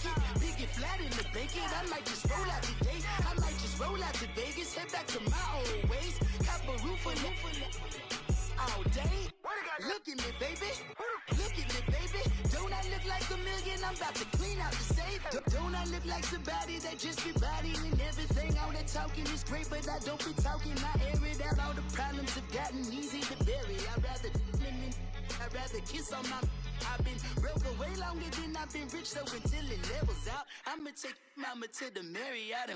it. Big and flat in the bacon. I might just roll out today. I might just roll out to Vegas. Head back to my old ways. Cop a roof for all day. Look at me, baby. Look at me, baby. Don't I look like a million? I'm about to clean out the safe. Don't I look like somebody that just be bodying everything? All that talking is great, but I don't be talking. I air it out. All the problems have gotten easy to bury. I'd rather kiss on my... I've been broke away longer than I've been rich, so until it levels out, I'ma take mama to the Marriott.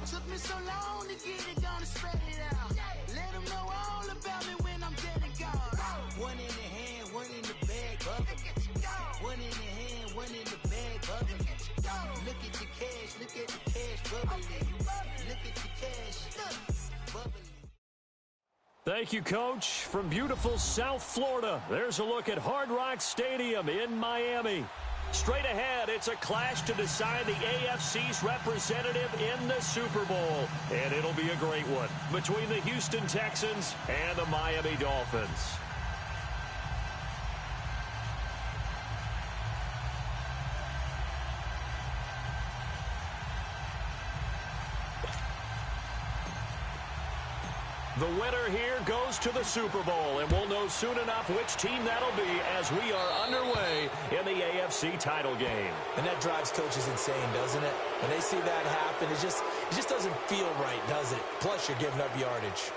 Took me so long to get it, gonna spread it out. Let them know all about me when I'm dead and gone. One in the hand, one in the bag, bubbling. One in the hand, one in the bag, bubbling. Look at the cash, look at the cash bubbling. Look at the cash, bubbling. Thank you, Coach. From beautiful South Florida, there's a look at Hard Rock Stadium in Miami. Straight ahead, it's a clash to decide the AFC's representative in the Super Bowl. And it'll be a great one between the Houston Texans and the Miami Dolphins. The winner here goes to the Super Bowl, and we'll know soon enough which team that'll be as we are underway in the AFC title game. And that drives coaches insane, doesn't it? When they see that happen, it just doesn't feel right, does it? Plus, you're giving up yardage.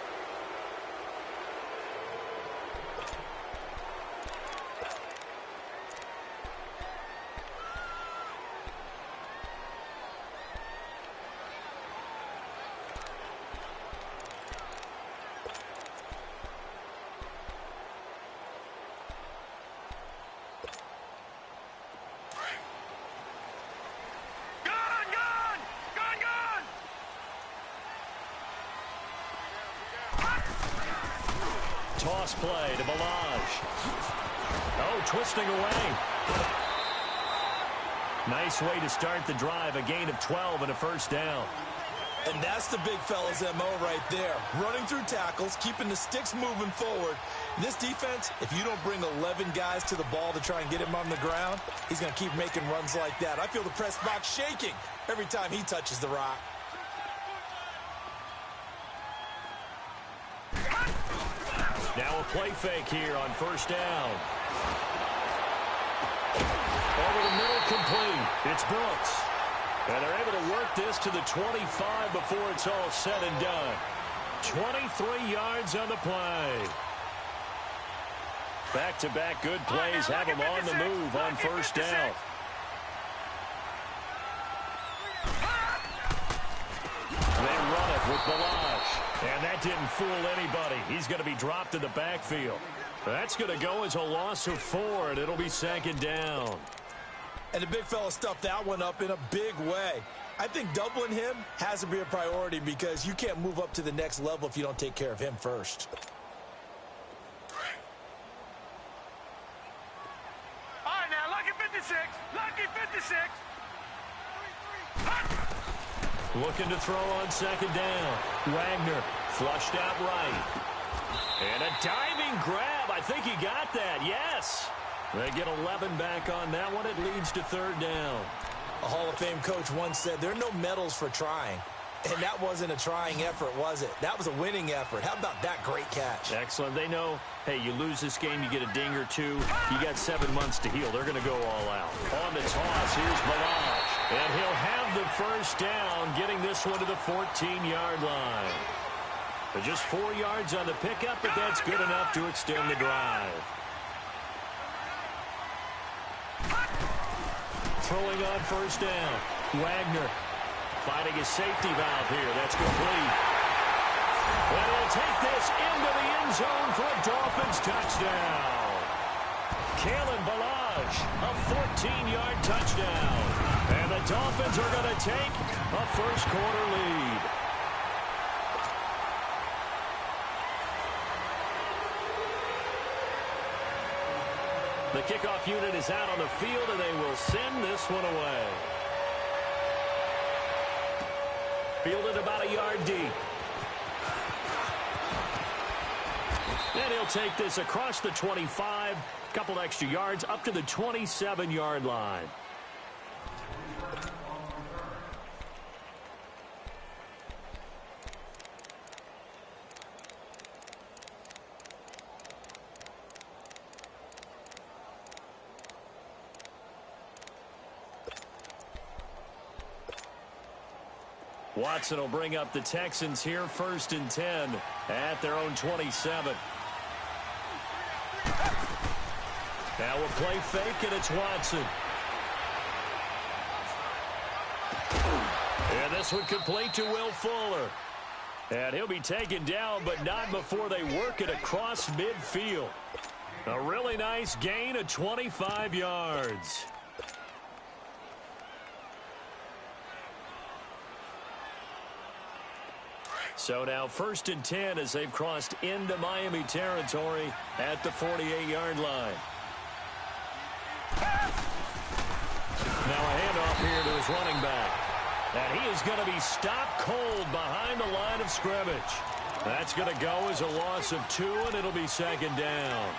Toss play to Balaj. Oh, twisting away. Nice way to start the drive. A gain of 12 and a first down. And that's the big fella's MO right there. Running through tackles, keeping the sticks moving forward. This defense, if you don't bring 11 guys to the ball to try and get him on the ground, he's going to keep making runs like that. I feel the press box shaking every time he touches the rock. Now a play fake here on first down. Over the middle, complete. It's Brooks. And they're able to work this to the 25 before it's all said and done. 23 yards on the play. Back-to-back good plays have him on the move on first down. They run it with Balaj. And that didn't fool anybody. He's going to be dropped in the backfield. That's going to go as a loss of 4, and it'll be second down. And the big fella stuffed that one up in a big way. I think doubling him has to be a priority because you can't move up to the next level if you don't take care of him first. All right, now, lucky 56. Lucky 56. Looking to throw on second down. Wagner flushed out right. And a diving grab. I think he got that. Yes. They get 11 back on that one. It leads to third down. A Hall of Fame coach once said there are no medals for trying. And that wasn't a trying effort, was it? That was a winning effort. How about that great catch? Excellent. They know, hey, you lose this game, you get a ding or two. You got 7 months to heal. They're going to go all out. On the toss, here's Balaj. And he'll have the first down, getting this one to the 14-yard line. But just 4 yards on the pickup, but that's good enough to extend the drive. Throwing on first down. Wagner finding his safety valve here. That's complete. And he'll take this into the end zone for a Dolphins touchdown. Kalen Balaj, a 14-yard touchdown. And the Dolphins are going to take a first-quarter lead. The kickoff unit is out on the field, and they will send this one away. Fielded about a yard deep. And he'll take this across the 25, couple extra yards, up to the 27-yard line. Watson will bring up the Texans here, 1st and 10 at their own 27. Now we'll play fake, and it's Watson. And this one complete to Will Fuller. And he'll be taken down, but not before they work it across midfield. A really nice gain of 25 yards. So now 1st and 10 as they've crossed into Miami territory at the 48-yard line. Now a handoff here to his running back. And he is going to be stopped cold behind the line of scrimmage. That's going to go as a loss of 2, and it'll be 2nd down.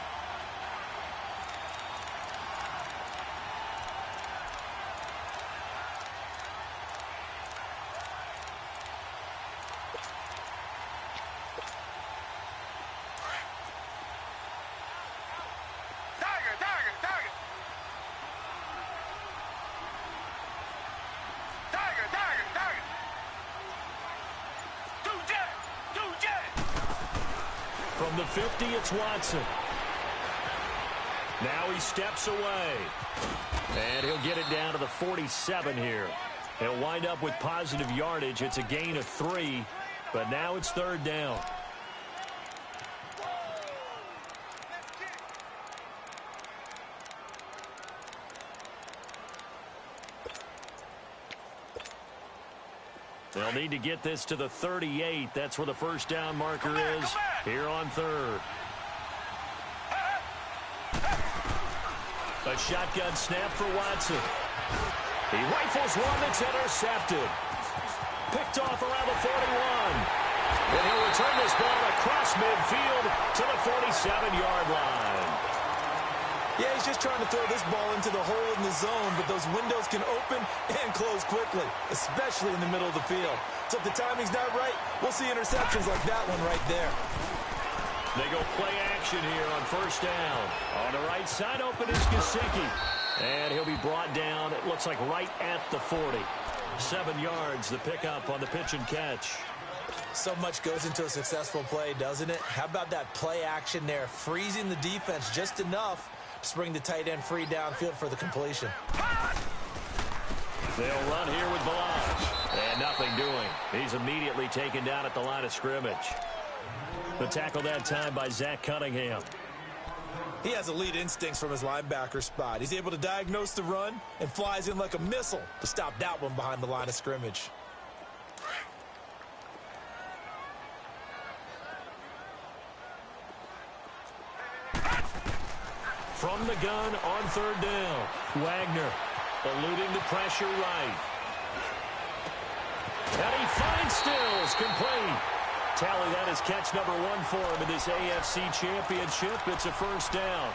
From the 50, it's Watson. Now he steps away. And he'll get it down to the 47 here. He'll wind up with positive yardage. It's a gain of 3, but now it's 3rd down. They'll need to get this to the 38. That's where the 1st down marker is here on 3rd. A shotgun snap for Watson. He rifles one that's intercepted. Picked off around the 41. And he'll return this ball across midfield to the 47-yard line. Yeah, he's just trying to throw this ball into the hole in the zone, but those windows can open and close quickly, especially in the middle of the field. So if the timing's not right, we'll see interceptions like that one right there. They go play action here on 1st down. On the right side, open is Gesicki. And he'll be brought down, it looks like right at the 40. 7 yards, the pickup on the pitch and catch. So much goes into a successful play, doesn't it? How about that play action there, freezing the defense just enough to bring the tight end free downfield for the completion. They'll run here with Balaj. And nothing doing. He's immediately taken down at the line of scrimmage. The tackle that time by Zach Cunningham. He has elite instincts from his linebacker spot. He's able to diagnose the run and flies in like a missile to stop that one behind the line of scrimmage. From the gun on 3rd down. Wagner eluding the pressure right. And he finds Stills complete. Tally, that is catch number 1 for him in this AFC Championship. It's a 1st down.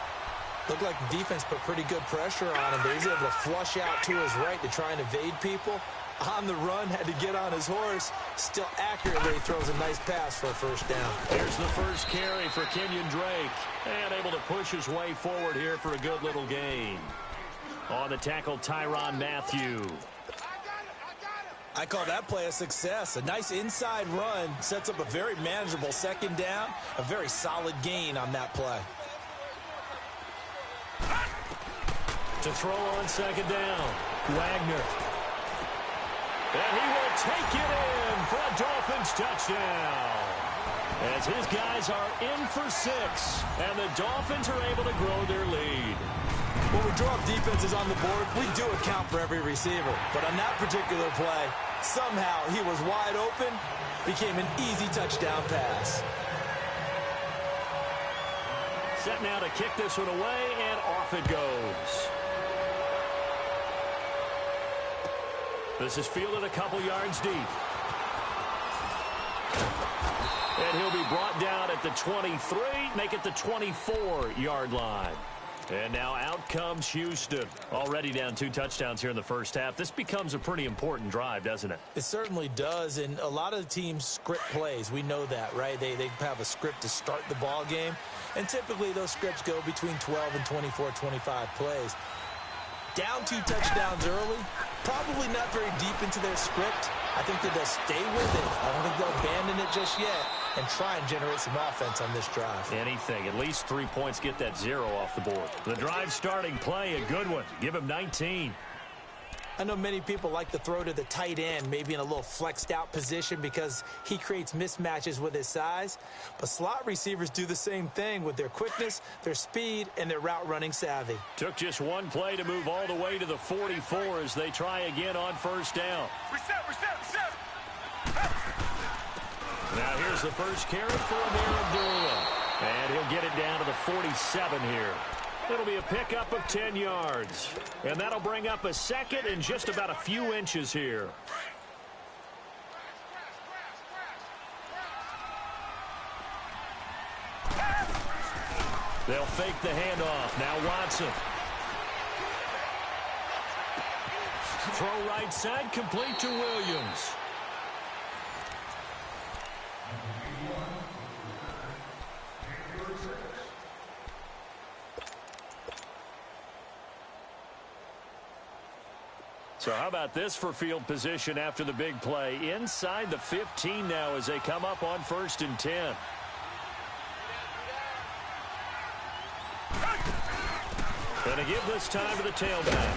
Looked like the defense put pretty good pressure on him, but he's able to flush out to his right to try and evade people. On the run, had to get on his horse. Still accurately throws a nice pass for a 1st down. Here's the first carry for Kenyon Drake. And able to push his way forward here for a good little gain. On the tackle, Tyrann Mathieu. I call that play a success. A nice inside run sets up a very manageable 2nd down. A very solid gain on that play. To throw on 2nd down, Wagner. And he will take it in for a Dolphins touchdown. As his guys are in for 6, and the Dolphins are able to grow their lead. When we draw up defenses on the board, we do account for every receiver. But on that particular play, somehow he was wide open, became an easy touchdown pass. Set now to kick this one away, and off it goes. This is fielded a couple yards deep. And he'll be brought down at the 23, make it the 24-yard line. And now out comes Houston. Already down 2 touchdowns here in the 1st half. This becomes a pretty important drive, doesn't it? It certainly does, and a lot of the teams script plays. We know that, right? They have a script to start the ball game, and typically those scripts go between 12 and 24, 25 plays. Down 2 touchdowns early, probably not very deep into their script, I think that they'll stay with it. I don't think they'll abandon it just yet and try and generate some offense on this drive. Anything. At least 3 points, get that 0 off the board. The drive starting play, a good one. Give him 19. I know many people like to throw to the tight end, maybe in a little flexed out position because he creates mismatches with his size. But slot receivers do the same thing with their quickness, their speed, and their route running savvy. Took just one play to move all the way to the 44 as they try again on first down. Reset. Now here's the first carry for Amir Abdullah. And he'll get it down to the 47 here. It'll be a pickup of 10 yards. And that'll bring up a second and just about a few inches here. They'll fake the handoff. Now Watson. Throw right side, complete to Williams. So how about this for field position after the big play? Inside the 15 now as they come up on 1st and 10. Going to give this time to the tailback.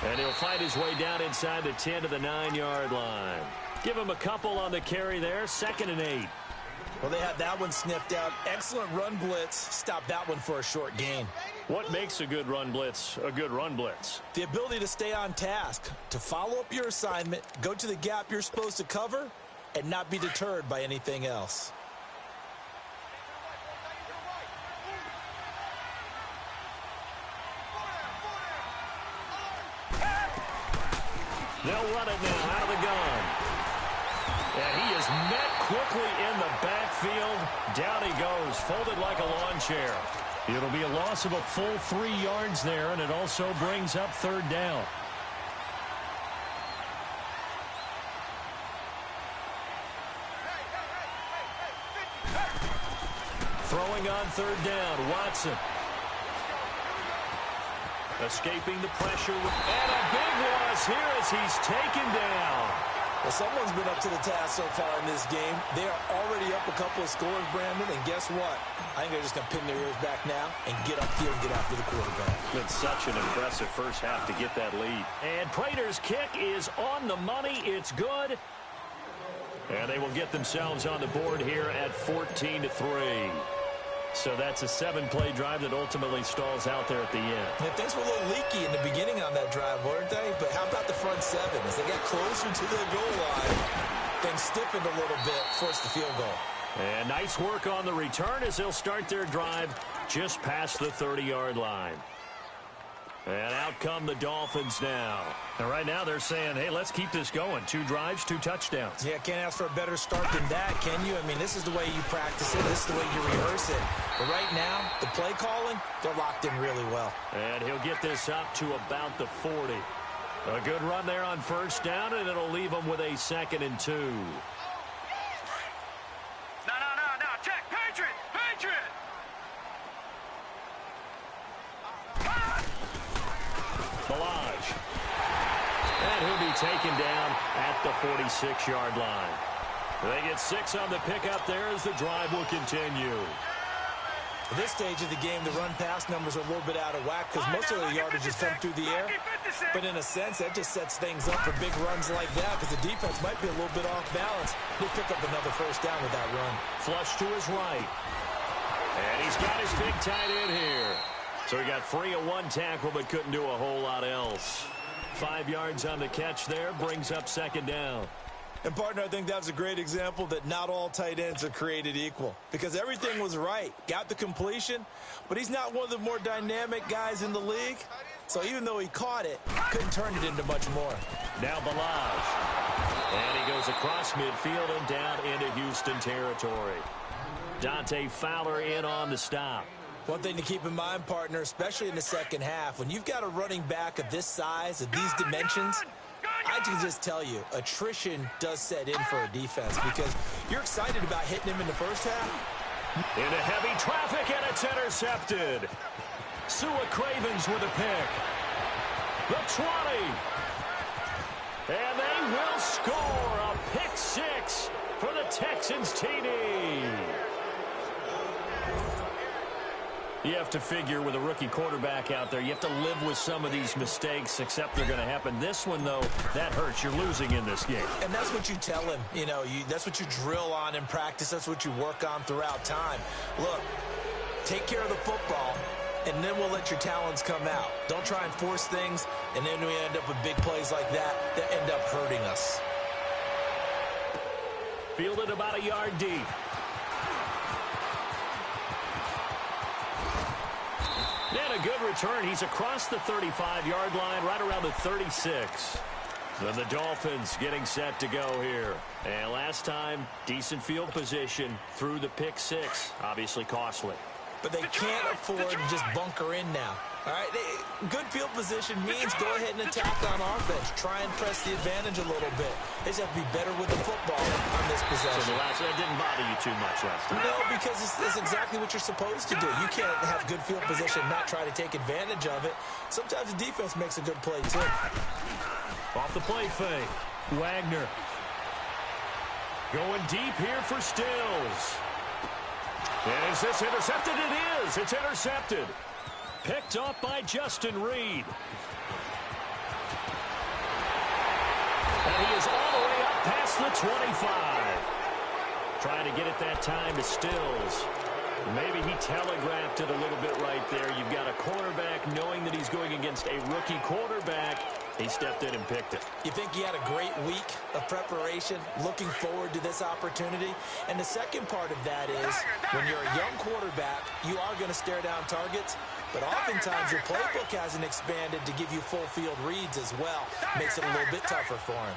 And he'll find his way down inside the 10 to the 9-yard line. Give him a couple on the carry there. 2nd and 8. Well, they had that one sniffed out. Excellent run blitz. Stop that one for a short gain. What makes a good run blitz a good run blitz? The ability to stay on task, to follow up your assignment, go to the gap you're supposed to cover, and not be deterred by anything else. They'll run it now out of the gun. And he is met quickly in the backfield. Down he goes, folded like a lawn chair. It'll be a loss of a full 3 yards there, and it also brings up 3rd down. Throwing on 3rd down, Watson. Escaping the pressure, and a big loss here as he's taken down. Well, someone's been up to the task so far in this game. They are already up a couple of scores, Brandon, and guess what? I think they're just going to pin their ears back now and get upfield and get after the quarterback. Been such an impressive first half to get that lead. And Prater's kick is on the money. It's good. And they will get themselves on the board here at 14-3. So that's a 7-play drive that ultimately stalls out there at the end. Yeah, things were a little leaky in the beginning on that drive, weren't they? But how about the front 7? As they got closer to the goal line, things stiffened a little bit, forced the field goal. And nice work on the return as they'll start their drive just past the 30-yard line. And out come the Dolphins now. And right now they're saying, hey, let's keep this going. 2 drives, 2 touchdowns. Yeah, can't ask for a better start than that, can you? I mean, this is the way you practice it. This is the way you rehearse it. But right now, the play calling, they're locked in really well. And he'll get this up to about the 40. A good run there on 1st down, and it'll leave them with a 2nd and 2. No. Check. Patriot. Balaj. And he'll be taken down at the 46-yard line. They get 6 on the pickup there as the drive will continue. At this stage of the game, the run-pass numbers are a little bit out of whack because most of the yardage has come through the air. But in a sense, that just sets things up for big runs like that because the defense might be a little bit off balance. He'll pick up another 1st down with that run. Flush to his right. And he's got his big tight end here. So he got free of 1 tackle but couldn't do a whole lot else. 5 yards on the catch there, brings up 2nd down. And, partner, I think that was a great example that not all tight ends are created equal because everything was right. Got the completion, but he's not one of the more dynamic guys in the league. So even though he caught it, couldn't turn it into much more. Now Balaj. And he goes across midfield and down into Houston territory. Dante Fowler in on the stop. One thing to keep in mind, partner, especially in the second half, when you've got a running back of this size, of these dimensions, I can just tell you, attrition does set in for a defense because you're excited about hitting him in the first half. Into heavy traffic, and it's intercepted. Sua Cravens with a pick. The 20. And they will score. A 6 for the Texans TD. You have to figure with a rookie quarterback out there, you have to live with some of these mistakes, except they're going to happen. This one, though, that hurts. You're losing in this game. And that's what you tell him. You know, that's what you drill on in practice. That's what you work on throughout time. Look, take care of the football, and then we'll let your talents come out. Don't try and force things, and then we end up with big plays like that end up hurting us. Fielded about a yard deep. And a good return. He's across the 35-yard line, right around the 36. Then the Dolphins getting set to go here. And last time, decent field position through the pick 6. Obviously costly. But they can't afford to just bunker in now. All right, good field position means go ahead and attack on offense. Try and press the advantage a little bit. They just have to be better with the football on this possession. So that didn't bother you too much last time? No, because it's exactly what you're supposed to do. You can't have good field position and not try to take advantage of it. Sometimes the defense makes a good play, too. Off the play fake. Wagner. Going deep here for Stills. And is this intercepted? It is. It's intercepted. Picked off by Justin Reed. And he is all the way up past the 25. Trying to get it that time to Stills. Maybe he telegraphed it a little bit right there. You've got a quarterback knowing that he's going against a rookie quarterback. He stepped in and picked it. You think he had a great week of preparation, looking forward to this opportunity? And the second part of that is when you're a young quarterback, you are going to stare down targets, but oftentimes your playbook hasn't expanded to give you full field reads as well. Makes it a little bit tougher for him.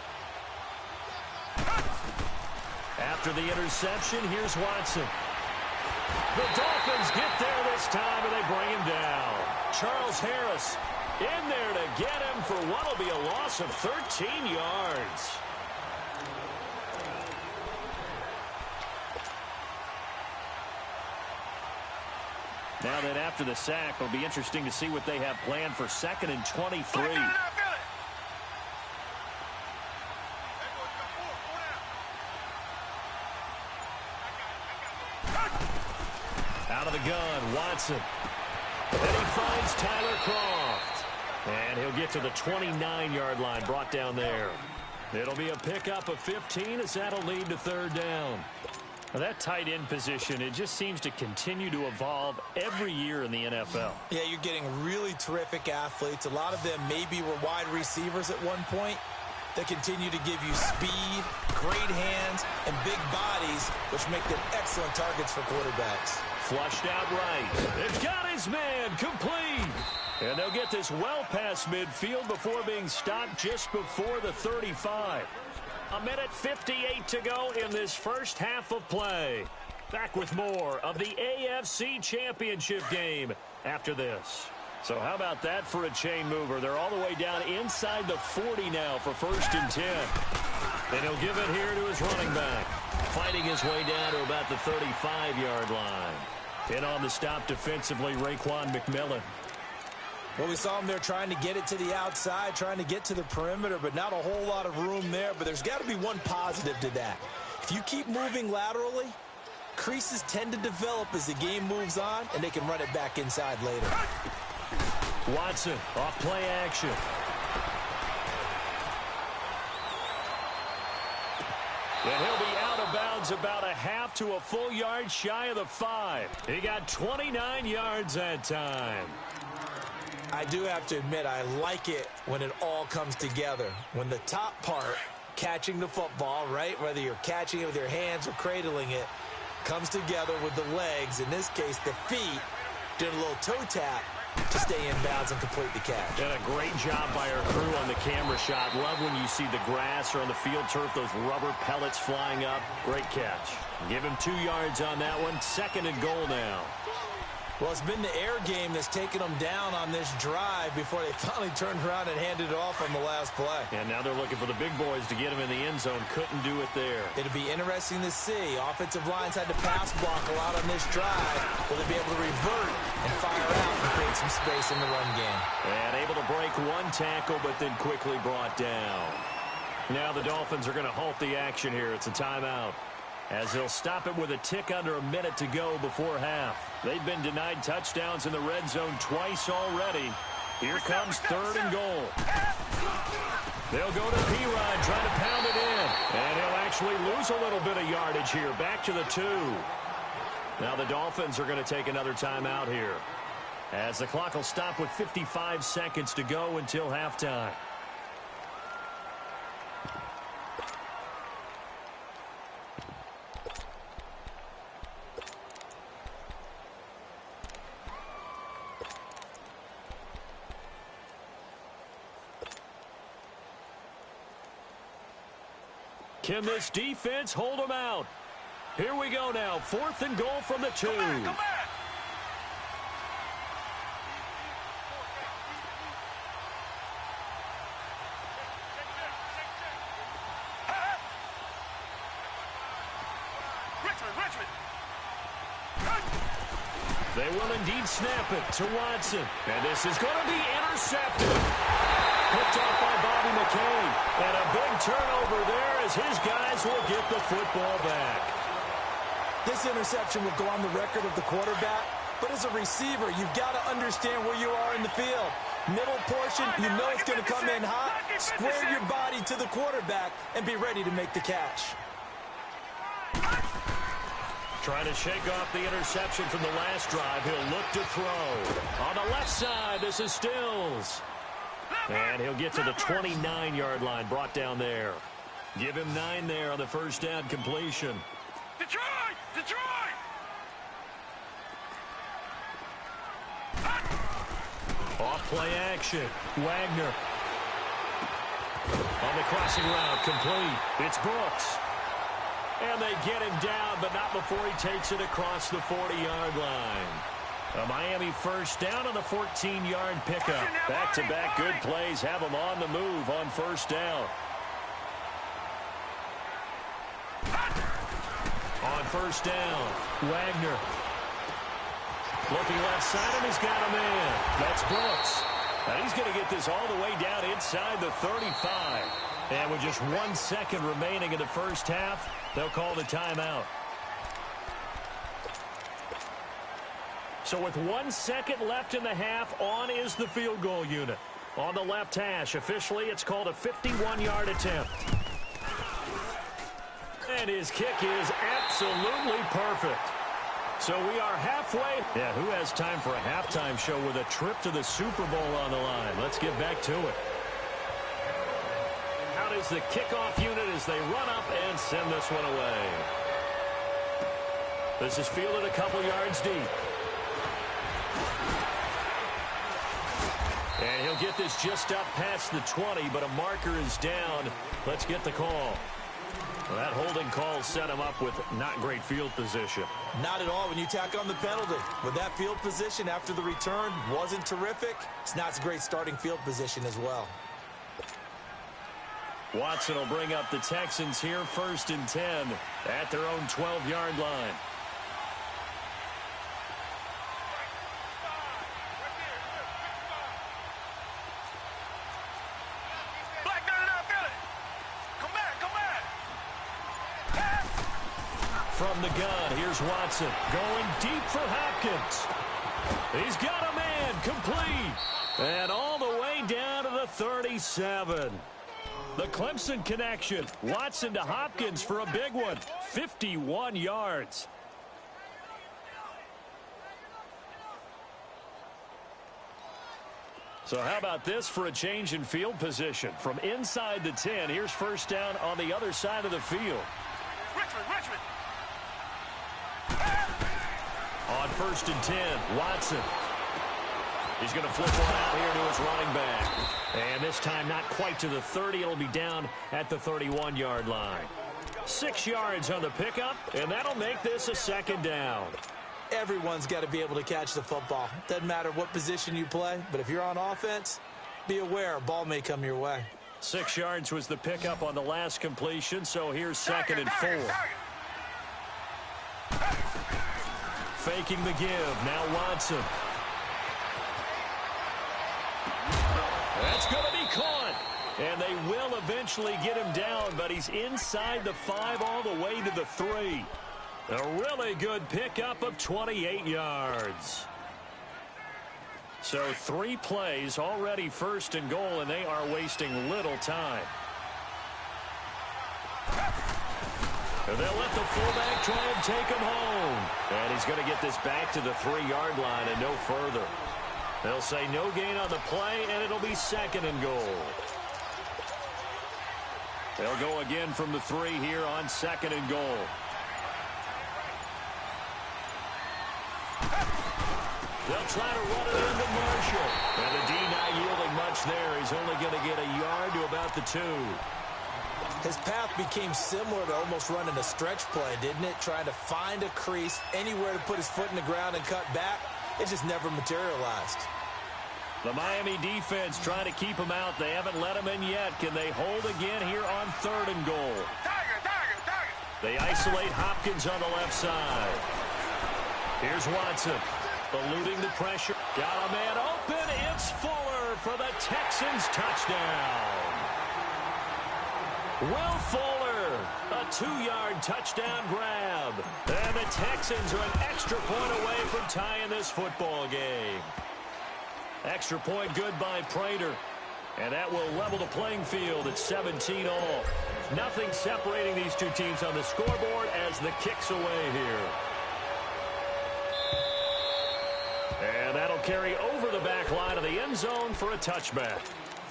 After the interception, here's Watson. The Dolphins get there this time, and they bring him down. Charles Harris in there to get him for what will be a loss of 13 yards. Now that after the sack, it'll be interesting to see what they have planned for 2nd and 23. Out of the gun, Watson. And he finds Tyler Croft. And he'll get to the 29-yard line, brought down there. It'll be a pickup of 15 as that'll lead to 3rd down. Now that tight end position, it just seems to continue to evolve every year in the NFL. Yeah, you're getting really terrific athletes. A lot of them maybe were wide receivers at one point. They continue to give you speed, great hands, and big bodies, which make them excellent targets for quarterbacks. Flushed out right. They've got his man complete. And they'll get this well past midfield before being stopped just before the 35. 1:58 to go in this first half of play. Back with more of the AFC Championship game after this. So how about that for a chain mover? They're all the way down inside the 40 now for 1st and 10. And he'll give it here to his running back. Fighting his way down to about the 35-yard line. In on the stop defensively, Raekwon McMillan. Well, we saw him there trying to get it to the outside, trying to get to the perimeter, but not a whole lot of room there. But there's got to be one positive to that. If you keep moving laterally, creases tend to develop as the game moves on, and they can run it back inside later. Watson off play action. And he'll be out of bounds about a half to a full yard shy of the 5. He got 29 yards that time. I do have to admit, I like it when it all comes together. When the top part, catching the football, right, whether you're catching it with your hands or cradling it, comes together with the legs, in this case the feet, doing a little toe tap to stay in bounds and complete the catch. And a great job by our crew on the camera shot. Love when you see the grass or on the field turf, those rubber pellets flying up. Great catch. Give him 2 yards on that one. 2nd and goal now. Well, it's been the air game that's taken them down on this drive before they finally turned around and handed it off on the last play. And now they're looking for the big boys to get him in the end zone. Couldn't do it there. It'll be interesting to see. Offensive lines had to pass block a lot on this drive. Will they be able to revert and fire out and create some space in the run game? And able to break one tackle, but then quickly brought down. Now the Dolphins are going to halt the action here. It's a timeout, as they'll stop it with a tick under a minute to go before half. They've been denied touchdowns in the red zone twice already. Here comes 3rd and goal. They'll go to P-Rod, trying to pound it in. And he'll actually lose a little bit of yardage here, back to the 2. Now the Dolphins are going to take another timeout here, as the clock will stop with 55 seconds to go until halftime. Can this defense hold them out? Here we go now. 4th and goal from the 2. Come back. Richmond. They will indeed snap it to Watson. And this is going to be intercepted. Picked off by Bobby McCain. And a big turnover there as his guys will get the football back. This interception will go on the record of the quarterback, but as a receiver, you've got to understand where you are in the field. Middle portion, you know it's going to come in hot. Square your body to the quarterback and be ready to make the catch. Trying to shake off the interception from the last drive. He'll look to throw. On the left side, this is Stills. And he'll get to the 29-yard line, brought down there. Give him 9 there on the first down completion. Detroit! Off play action. Wagner. On the crossing route, complete. It's Brooks. And they get him down, but not before he takes it across the 40-yard line. A Miami first down on the 14-yard pickup. Back-to-back good plays have them on the move on first down. On first down, Wagner. Looking left side, and he's got a man. That's Brooks. And he's going to get this all the way down inside the 35. And with just 1 second remaining in the first half, they'll call the timeout. So with 1 second left in the half, on is the field goal unit. On the left hash, officially it's called a 51-yard attempt. And his kick is absolutely perfect. So we are halfway. Yeah, who has time for a halftime show with a trip to the Super Bowl on the line? Let's get back to it. Out is the kickoff unit as they run up and send this one away. This is fielded a couple yards deep. And he'll get this just up past the 20, but a marker is down. Let's get the call. Well, that holding call set him up with not great field position. Not at all when you tack on the penalty. With that field position after the return wasn't terrific, it's not a great starting field position as well. Watson will bring up the Texans here 1st and 10 at their own 12-yard line. From the gun, here's Watson going deep for Hopkins. He's got a man, complete. And all the way down to the 37. The Clemson connection. Watson to Hopkins for a big one. 51 yards. So how about this for a change in field position? From inside the 10, here's first down on the other side of the field. Richmond. On 1st and 10, Watson. He's going to flip one out here to his running back. And this time not quite to the 30. It'll be down at the 31-yard line. 6 yards on the pickup, and that'll make this a second down. Everyone's got to be able to catch the football. Doesn't matter what position you play, but if you're on offense, be aware a ball may come your way. 6 yards was the pickup on the last completion, so here's 2nd and 4. Faking the give. Now Watson. That's going to be caught. And they will eventually get him down, but he's inside the 5 all the way to the 3. A really good pickup of 28 yards. So 3 plays, already first and goal, and they are wasting little time. And they'll let the fullback try and take him home. And he's going to get this back to the 3-yard line and no further. They'll say no gain on the play, and it'll be second and goal. They'll go again from the 3 here on second and goal. They'll try to run it into Marshall. And the D not yielding much there. He's only going to get a yard to about the 2. His path became similar to almost running a stretch play, didn't it? Trying to find a crease, anywhere to put his foot in the ground and cut back. It just never materialized. The Miami defense trying to keep him out. They haven't let him in yet. Can they hold again here on third and goal? They isolate Hopkins on the left side. Here's Watson, eluding the pressure. Got a man open. It's Fuller for the Texans touchdown. Will Fuller, a 2-yard touchdown grab. And the Texans are an extra point away from tying this football game. Extra point good by Prater. And that will level the playing field at 17 all. Nothing separating these two teams on the scoreboard as the kick's away here. And that'll carry over the back line of the end zone for a touchback.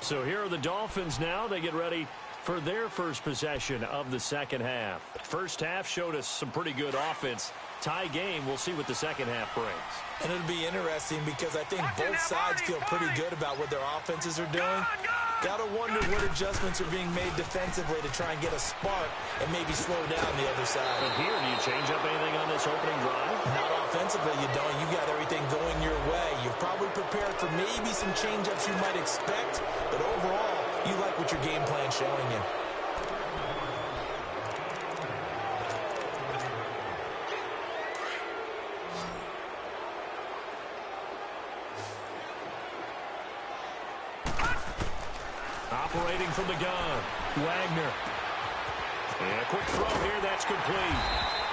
So here are the Dolphins now. They get ready for their first possession of the second half. First half showed us some pretty good offense. Tie game. We'll see what the second half brings. And it'll be interesting because I think both sides feel pretty good about what their offenses are doing. Got to wonder what adjustments are being made defensively to try and get a spark and maybe slow down the other side. And here, do you change up anything on this opening drive? Not offensively, you don't. You got everything going your way. You've probably prepared for maybe some change-ups you might expect, but overall, you like what your game plan's showing you. Operating from the gun, Wagner. And a quick throw here, that's complete.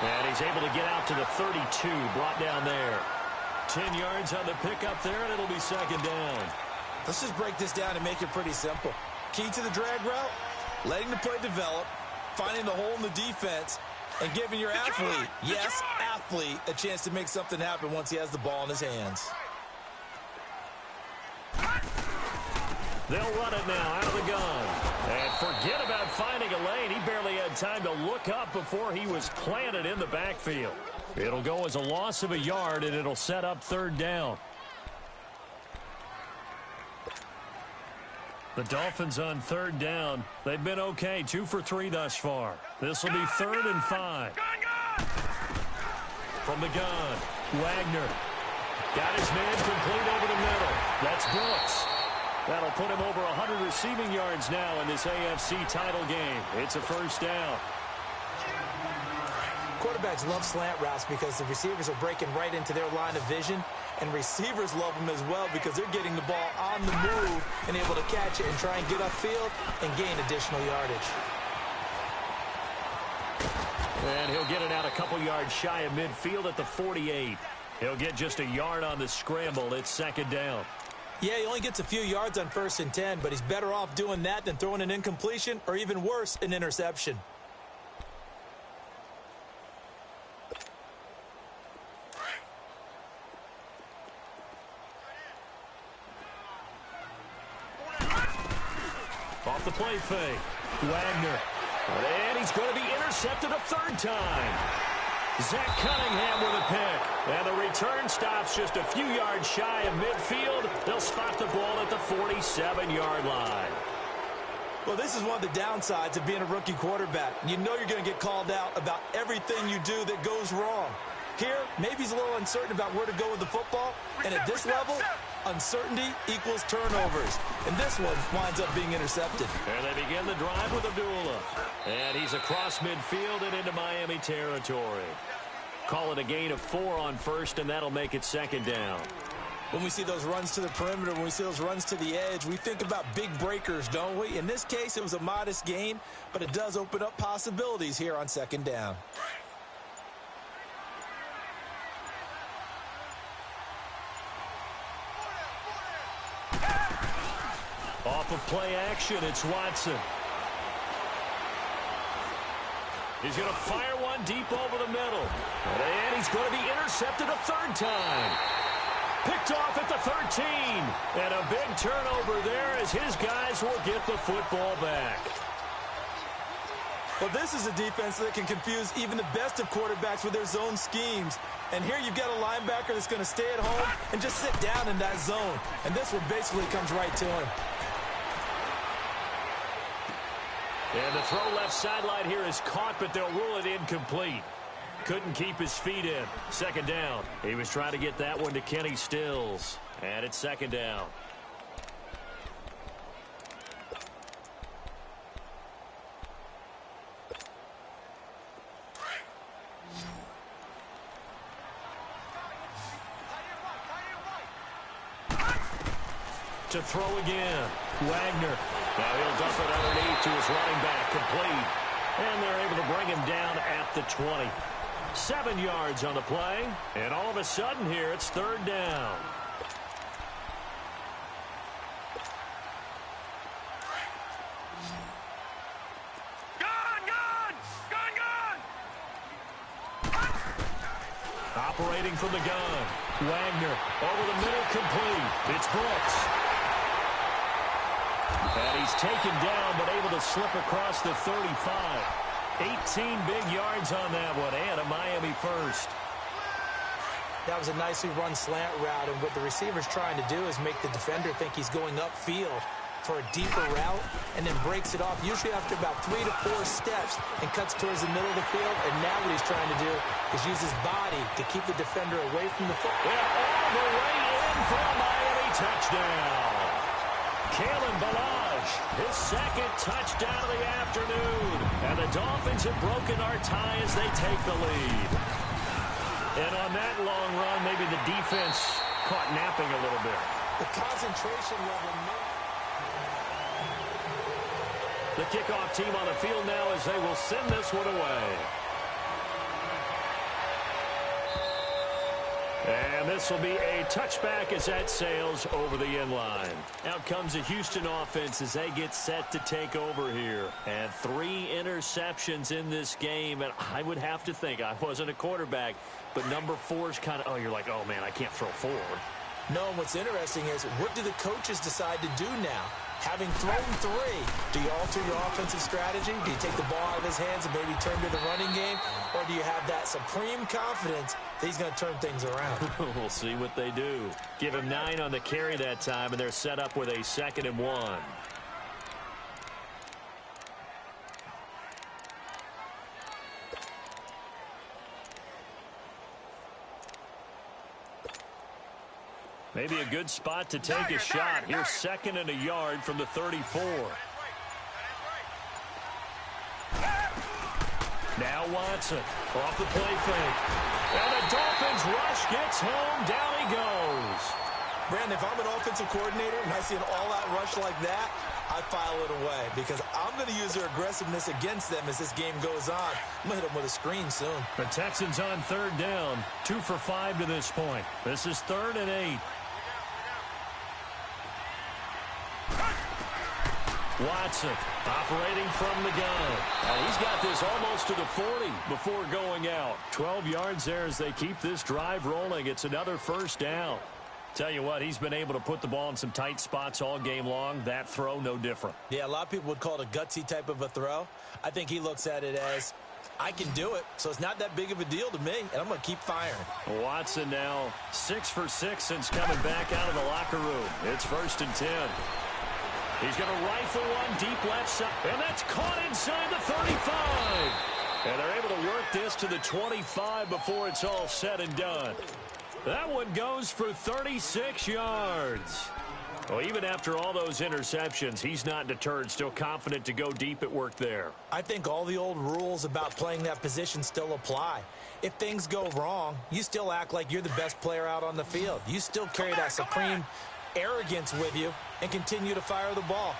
And he's able to get out to the 32, brought down there. 10 yards on the pickup there, and it'll be second down. Let's just break this down and make it pretty simple. Key to the drag route, letting the play develop, finding the hole in the defense, and giving your athlete, yes, athlete, a chance to make something happen once he has the ball in his hands. They'll run it now out of the gun. And forget about finding a lane. He barely had time to look up before he was planted in the backfield. It'll go as a loss of a yard, and it'll set up third down. The Dolphins on third down. They've been okay, 2 for 3 thus far. This will be 3rd and 5. From the gun, Wagner. Got his man complete over the middle. That's Brooks. That'll put him over 100 receiving yards now in this AFC title game. It's a first down. Quarterbacks love slant routes because the receivers are breaking right into their line of vision, and receivers love them as well because they're getting the ball on the move and able to catch it and try and get upfield and gain additional yardage. And he'll get it out a couple yards shy of midfield at the 48. He'll get just a yard on the scramble. It's second down. Yeah, he only gets a few yards on 1st and 10, but he's better off doing that than throwing an incompletion or even worse, an interception. Off the play fake, Wagner. And he's going to be intercepted a 3rd time. Zach Cunningham with a pick. And the return stops just a few yards shy of midfield. They'll spot the ball at the 47-yard line. Well, this is one of the downsides of being a rookie quarterback. You know you're going to get called out about everything you do that goes wrong. Here, maybe he's a little uncertain about where to go with the football. And at this level, uncertainty equals turnovers. And this one winds up being intercepted. And they begin the drive with Abdullah. And he's across midfield and into Miami territory. Call it a gain of 4 on first, and that'll make it second down. When we see those runs to the perimeter, when we see those runs to the edge, we think about big breakers, don't we? In this case, it was a modest gain, but it does open up possibilities here on second down. Off of play action, it's Watson. He's going to fire one deep over the middle. And he's going to be intercepted a third time. Picked off at the 13. And a big turnover there as his guys will get the football back. Well, this is a defense that can confuse even the best of quarterbacks with their zone schemes. And here you've got a linebacker that's going to stay at home and just sit down in that zone. And this one basically comes right to him. And the throw left sideline here is caught, but they'll rule it incomplete. Couldn't keep his feet in. Second down. He was trying to get that one to Kenny Stills. And it's second down. To throw again. Wagner. Now he'll dump it underneath to his running back. Complete. And they're able to bring him down at the 20. 7 yards on the play. And all of a sudden here, it's third down. Operating from the gun. Wagner over the middle, complete. It's Brooks. And he's taken down, but able to slip across the 35. 18 big yards on that one, and a Miami first. That was a nicely run slant route, and what the receiver's trying to do is make the defender think he's going upfield for a deeper route, and then breaks it off, usually after about 3 to 4 steps, and cuts towards the middle of the field. And now what he's trying to do is use his body to keep the defender away from the football. Yeah, all the way in for a Miami touchdown. Kalen Ballage, his second touchdown of the afternoon. And the Dolphins have broken our tie as they take the lead. And on that long run, maybe the defense caught napping a little bit. The concentration level. The kickoff team on the field now as they will send this one away. And this will be a touchback as that sails over the end line. Out comes the Houston offense as they get set to take over here. And 3 interceptions in this game. And I would have to think, I wasn't a quarterback, but number 4 is kind of, oh, you're like, oh, man, I can't throw 4. No, and what's interesting is, what do the coaches decide to do now? Having thrown 3, do you alter your offensive strategy? Do you take the ball out of his hands and maybe turn to the running game? Or do you have that supreme confidence that he's going to turn things around? We'll see what they do. Give him 9 on the carry that time, and they're set up with a 2nd and 1. Maybe a good spot to take a shot. Here's 2nd and a yard from the 34. Now Watson off the play fake. And the Dolphins rush gets home. Down he goes. Brandon, if I'm an offensive coordinator and I see an all-out rush like that, I file it away because I'm going to use their aggressiveness against them as this game goes on. I'm going to hit them with a screen soon. The Texans on third down. 2 for 5 to this point. This is 3rd and 8. Watson operating from the gun. And he's got this almost to the 40 before going out. 12 yards there as they keep this drive rolling. It's another first down. Tell you what, he's been able to put the ball in some tight spots all game long. That throw, no different. Yeah, a lot of people would call it a gutsy type of a throw. I think he looks at it as, I can do it, so it's not that big of a deal to me, and I'm going to keep firing. Watson now 6 for 6 since coming back out of the locker room. It's 1st and 10. He's going to rifle one deep left side, and that's caught inside the 35. And they're able to work this to the 25 before it's all said and done. That one goes for 36 yards. Well, even after all those interceptions, he's not deterred, still confident to go deep at work there. I think all the old rules about playing that position still apply. If things go wrong, you still act like you're the best player out on the field. You still carry that supreme arrogance with you and continue to fire the ball.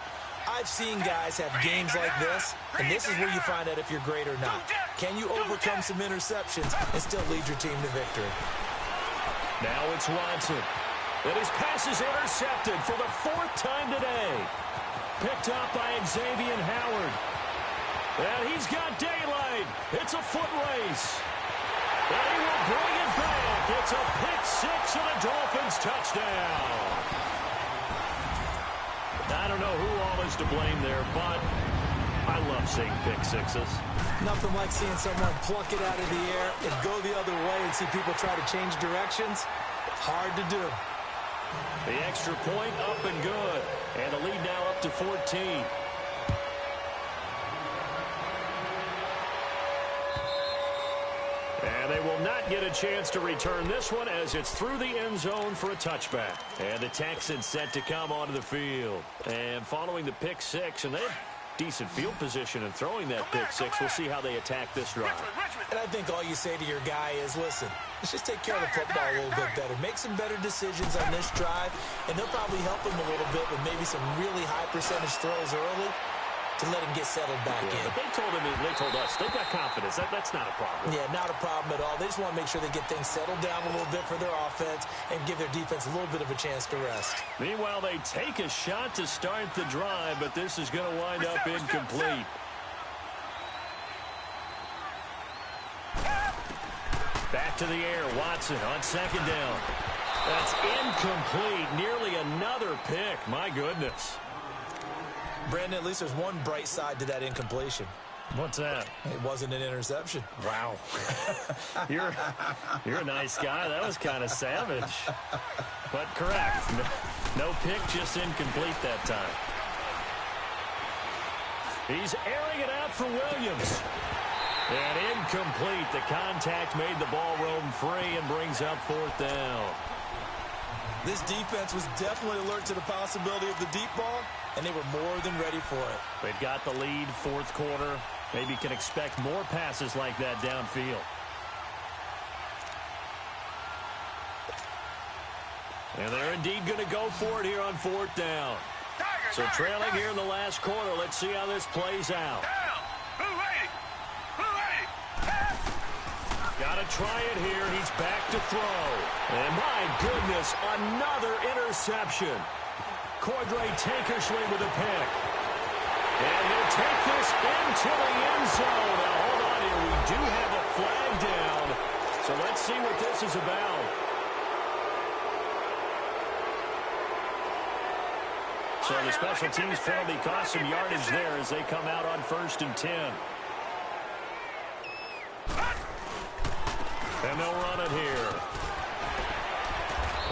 I've seen guys have games like this, and this is where you find out if you're great or not. Can you overcome some interceptions and still lead your team to victory? Now it's Watson. And his pass is intercepted for the 4th time today. Picked up by Xavier Howard. And he's got daylight. It's a foot race. And he will bring it back. It's a pick 6 and a Dolphins touchdown. I don't know who all is to blame there, but I love seeing pick 6s. Nothing like seeing someone pluck it out of the air and go the other way and see people try to change directions. Hard to do. The extra point up and good. And the lead now up to 14. And they will not get a chance to return this one as it's through the end zone for a touchback. And the Texans set to come onto the field. And following the pick 6, and they have decent field position in throwing that pick 6. We'll see how they attack this drive. And I think all you say to your guy is, listen, let's just take care of the football a little bit better. Make some better decisions on this drive, and they'll probably help him a little bit with maybe some really high percentage throws early to let him get settled back in. But they told us they've got confidence. That's not a problem. Yeah, not a problem at all. They just want to make sure they get things settled down a little bit for their offense and give their defense a little bit of a chance to rest. Meanwhile, they take a shot to start the drive, but this is going to wind up incomplete. Back to the air. Watson on 2nd down. That's incomplete. Nearly another pick. My goodness. Brandon, at least there's one bright side to that incompletion. What's that? It wasn't an interception. Wow. You're a nice guy. That was kind of savage. But correct. No pick, just incomplete that time. He's airing it out for Williams. And incomplete. The contact made the ball roam free and brings up 4th down. This defense was definitely alert to the possibility of the deep ball, and they were more than ready for it. They've got the lead, 4th quarter. Maybe can expect more passes like that downfield. And they're indeed going to go for it here on 4th down. So trailing here in the last quarter. Let's see how this plays out. Got to try it here. He's back to throw. And my goodness, another interception. Cordray Tankersley with a pick. And he'll take this into the end zone. Now, hold on here. We do have a flag down. So let's see what this is about. So the special teams penalty cost some yardage there as they come out on 1st and 10. And they'll run it here.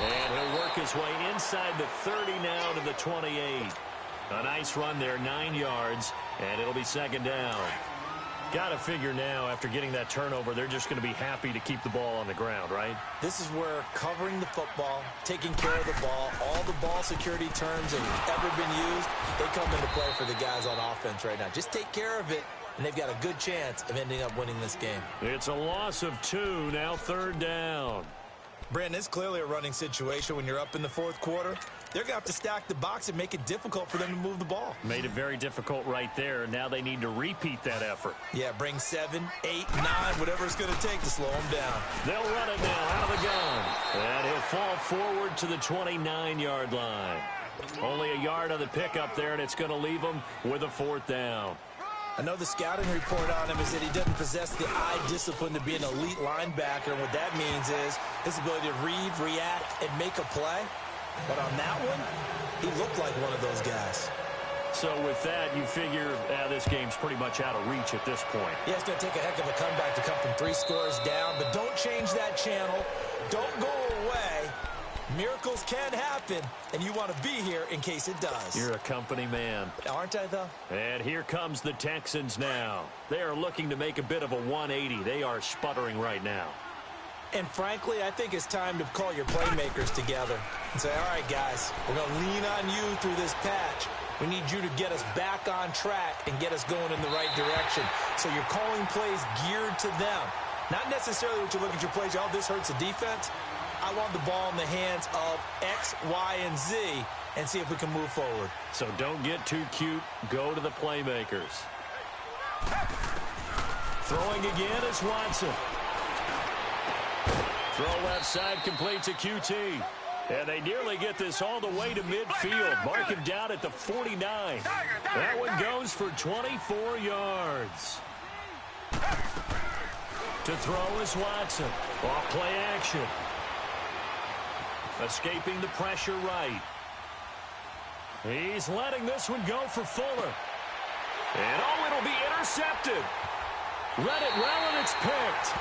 And he'll work his way inside the 30 now to the 28. A nice run there, 9 yards, and it'll be 2nd down. Got to figure now, after getting that turnover, they're just going to be happy to keep the ball on the ground, right? This is where covering the football, taking care of the ball, all the ball security terms that have ever been used, they come into play for the guys on offense right now. Just take care of it, and they've got a good chance of ending up winning this game. It's a loss of 2, now 3rd down. Brandon, it's clearly a running situation when you're up in the 4th quarter. They're going to have to stack the box and make it difficult for them to move the ball. Made it very difficult right there. Now they need to repeat that effort. Yeah, bring 7, 8, 9, whatever it's going to take to slow them down. They'll run it now out of the gun. And he'll fall forward to the 29-yard line. Only a yard on the pickup there, and it's going to leave him with a 4th down. I know the scouting report on him is that he doesn't possess the eye discipline to be an elite linebacker. And what that means is his ability to read, react, and make a play. But on that one, he looked like one of those guys. So with that, you figure this game's pretty much out of reach at this point. Yeah, it's going to take a heck of a comeback to come from 3 scores down. But don't change that channel. Don't go away. Miracles can happen, and you want to be here in case it does. You're a company man. Aren't I, though? And here comes the Texans now. They are looking to make a bit of a 180. They are sputtering right now. And frankly, I think it's time to call your playmakers together and say, all right, guys, we're going to lean on you through this patch. We need you to get us back on track and get us going in the right direction. So you're calling plays geared to them. Not necessarily what you look at your plays, oh, this hurts the defense. I want the ball in the hands of X, Y, and Z and see if we can move forward. So don't get too cute. Go to the playmakers. Throwing again is Watson. Throw left side complete to QT. And they nearly get this all the way to midfield. Mark him down at the 49. That one goes for 24 yards. To throw is Watson. Off play action. Escaping the pressure right. He's letting this one go for Fuller. And oh, it'll be intercepted. Read it well, and it's picked.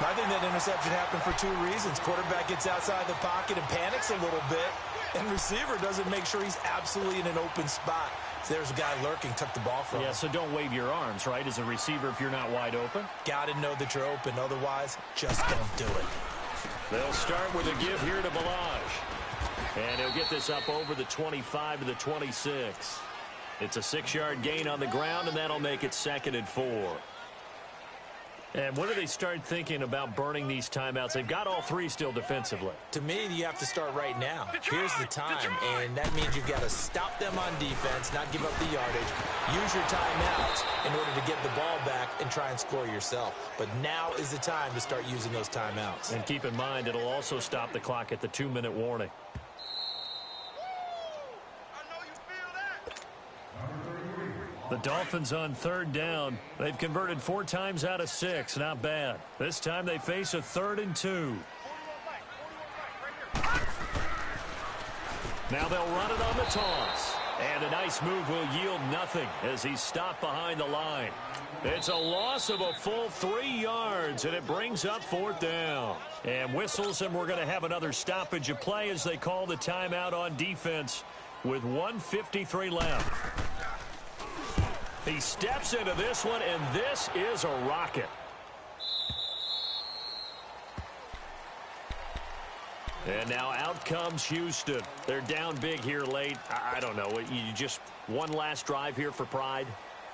I think that interception happened for two reasons. Quarterback gets outside the pocket and panics a little bit, and receiver doesn't make sure he's absolutely in an open spot. So there's a guy lurking, took the ball from him. Yeah, so don't wave your arms, right, as a receiver if you're not wide open. Got to know that you're open. Otherwise, just don't do it. They'll start with a give here to Balaj. And he'll get this up over the 25 to the 26. It's a 6-yard gain on the ground, and that'll make it 2nd and 4. And when do they start thinking about burning these timeouts? They've got all three still defensively. To me, you have to start right now. Here's the time, and that means you've got to stop them on defense, not give up the yardage, use your timeouts in order to get the ball back and try and score yourself. But now is the time to start using those timeouts. And keep in mind, it'll also stop the clock at the 2-minute warning. The Dolphins on 3rd down. They've converted 4 times out of 6. Not bad. This time they face a 3rd and 2. Now they'll run it on the toss. And a nice move will yield nothing as he's stopped behind the line. It's a loss of a full 3 yards, and it brings up 4th down. And whistles, and we're going to have another stoppage of play as they call the timeout on defense with 1:53 left. He steps into this one, and this is a rocket. And now out comes Houston. They're down big here late. I don't know. You just one last drive here for pride?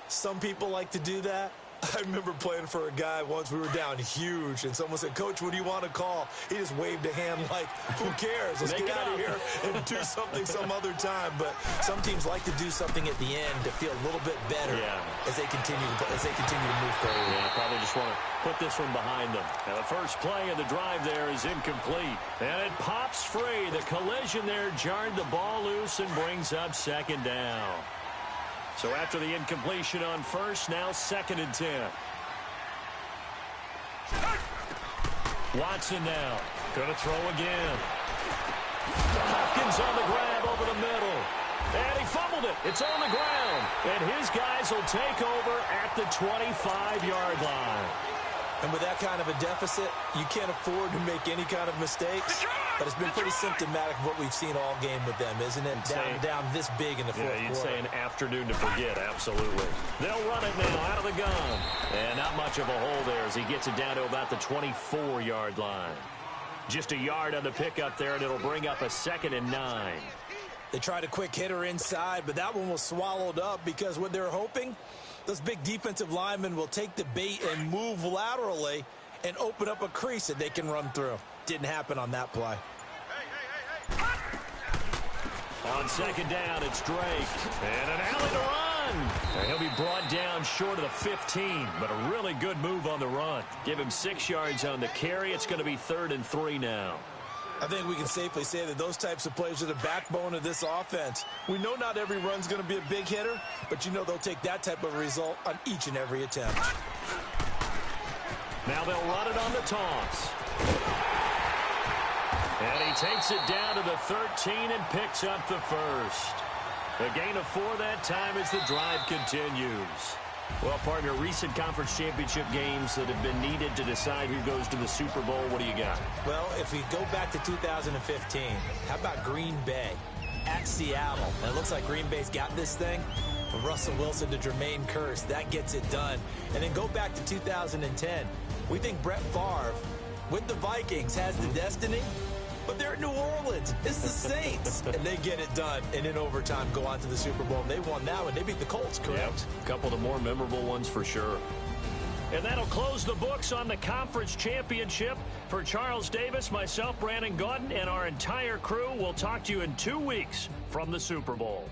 Some people like to do that. I remember playing for a guy once. We were down huge, and someone said, Coach, what do you want to call? He just waved a hand like, who cares? Let's get out of here and do something some other time. But some teams like to do something at the end to feel a little bit better as they continue to move forward. Yeah, probably just want to put this one behind them. Now, the first play of the drive there is incomplete. And it pops free. The collision there jarred the ball loose and brings up 2nd down. So after the incompletion on first, now 2nd and 10. Watson now. Going to throw again. Hopkins on the grab over the middle. And he fumbled it. It's on the ground. And his guys will take over at the 25-yard line. And with that kind of a deficit, you can't afford to make any kind of mistakes. But it's been pretty symptomatic of what we've seen all game with them, isn't it? Down this big in the fourth quarter. You'd say an afternoon to forget, absolutely. They'll run it now out of the gun. And not much of a hole there as he gets it down to about the 24-yard line. Just a yard on the pickup there, and it'll bring up a 2nd and 9. They tried a quick hitter inside, but that one was swallowed up because what they're hoping, those big defensive linemen will take the bait and move laterally and open up a crease that they can run through. Didn't happen on that play. On 2nd down, it's Drake. And an alley to run. And he'll be brought down short of the 15, but a really good move on the run. Give him 6 yards on the carry. It's going to be 3rd and 3 now. I think we can safely say that those types of plays are the backbone of this offense. We know not every run's going to be a big hitter, but you know they'll take that type of result on each and every attempt. Now they'll run it on the toss. And he takes it down to the 13 and picks up the first. A gain of 4 that time as the drive continues. Well, partner, recent conference championship games that have been needed to decide who goes to the Super Bowl. What do you got? Well, if we go back to 2015, how about Green Bay at Seattle? And it looks like Green Bay's got this thing. From Russell Wilson to Jermaine Kearse, that gets it done. And then go back to 2010. We think Brett Favre with the Vikings has the destiny, but they're at New Orleans. It's the Saints, and they get it done. And in overtime, go on to the Super Bowl. They won now, and they beat the Colts, correct? Yeah, a couple of the more memorable ones for sure. And that'll close the books on the conference championship. For Charles Davis, myself, Brandon Gaudin, and our entire crew, we'll talk to you in 2 weeks from the Super Bowl.